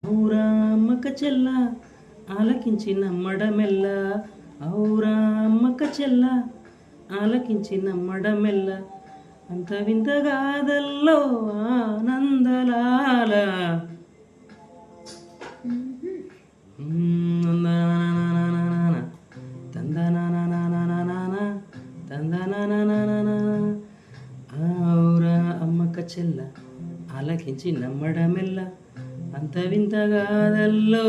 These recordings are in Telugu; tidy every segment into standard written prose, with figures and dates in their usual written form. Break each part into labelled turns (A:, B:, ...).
A: ఔరా అమ్మక చెల్ల ఆలకించి నమ్మడమెల్ల, ఔరా అమ్మక చెల్ల ఆలకించి నమ్మడమెల్ల, అంత వింత గాథల్లో ఆనందలాల. ఔరా అమ్మక చెల్ల ఆలకించి నమ్మడమెల్ల, అంత వింత గాథల్లో.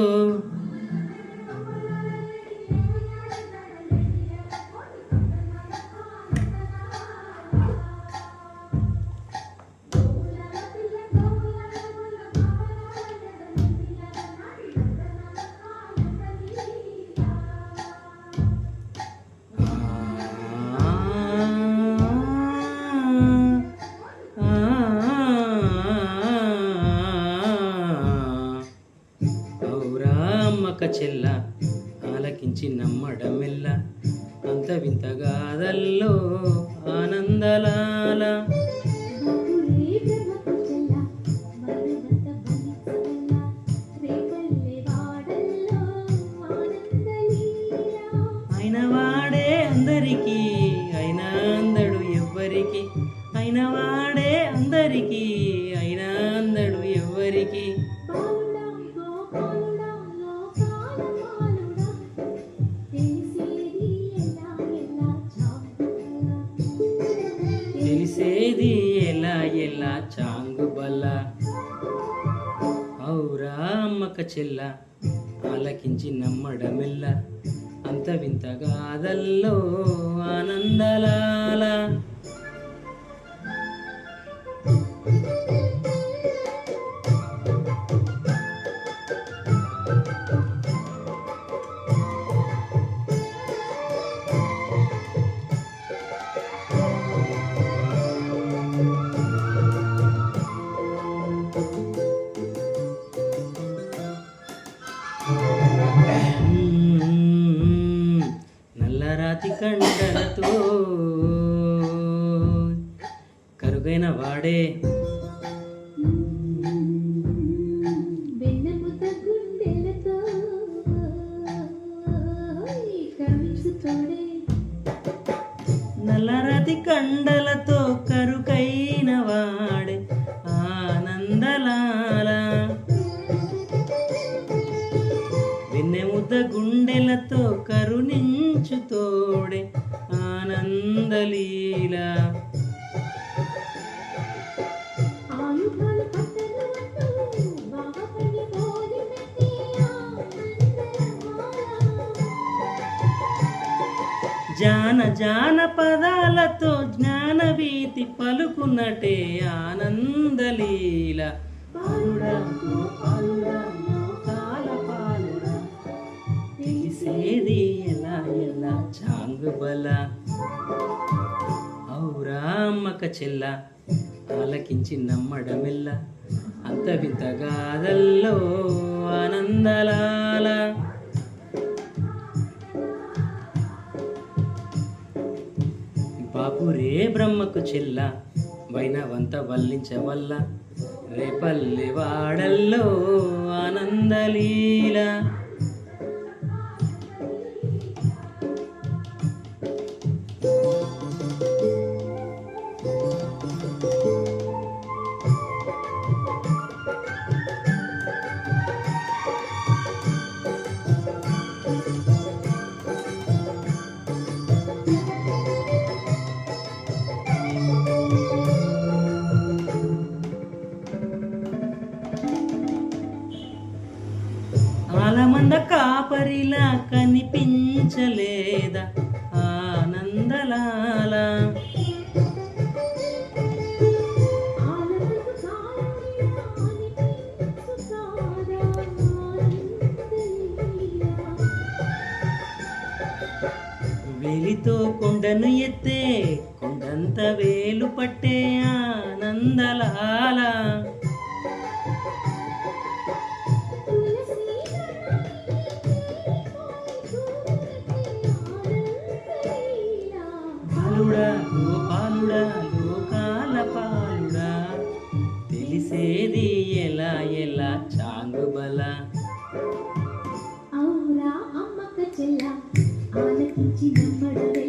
A: అమ్మక చెల్ల ఆలకించి నమ్మడమెల్ల, అంత వింత గాథల్లో ఆనందలాల. అయిన వాడే అందరికీ అయినా అందడు ఎవ్వరికి, అయిన వాడే అందరికీ అయినా అందడు ఎవ్వరికి. తెలిసేది ఎలా ఎలా చాంగుబల్ల. ఔరా అమ్మక చెల్ల ఆలకించి నమ్మడమెల్ల, అంత వింత గాథల్లో ఆనందలాల. నల్లరాతి కండలతో కరుగైన వాడే, నల్లరాతి కండలతో కరుకైన వాడే ఆనందలాల. వెన్నెముద్ద గుండెలతో కరుణించు తోడే ఆనందలీల. జానపదాలతో జ్ఞానవీతి పలుకున్నటే ఆనందలీల. పాలుడా పాలుడా కాలపాలుడా, తెలిసేది ఎలా ఎలా చాంగుబల. ఔరా అమ్మక చెల్ల ఆలకించి నమ్మడమెల్ల, అంత వింత గాథల్లో ఆనందలాల. బాపురే బ్రహ్మకు చెల్ల వైనవంత వల్లించవల్ల, రేపల్లె వాడల్లో ఆనందలీల. ఆలమంద కాపరిలా కనిపించలేదా ఆనందలాల. వేలితో కొండను ఎత్తే కొండంత వేలు పట్టే ఆనందలాల. పాలుడా గోపాలుడా లోకాల పాలుడా, తెలిసేది ఎలా ఎలా చాంగుబల.
B: ఔరా అమ్మక చెల్ల ఆలకించి నమ్మడవే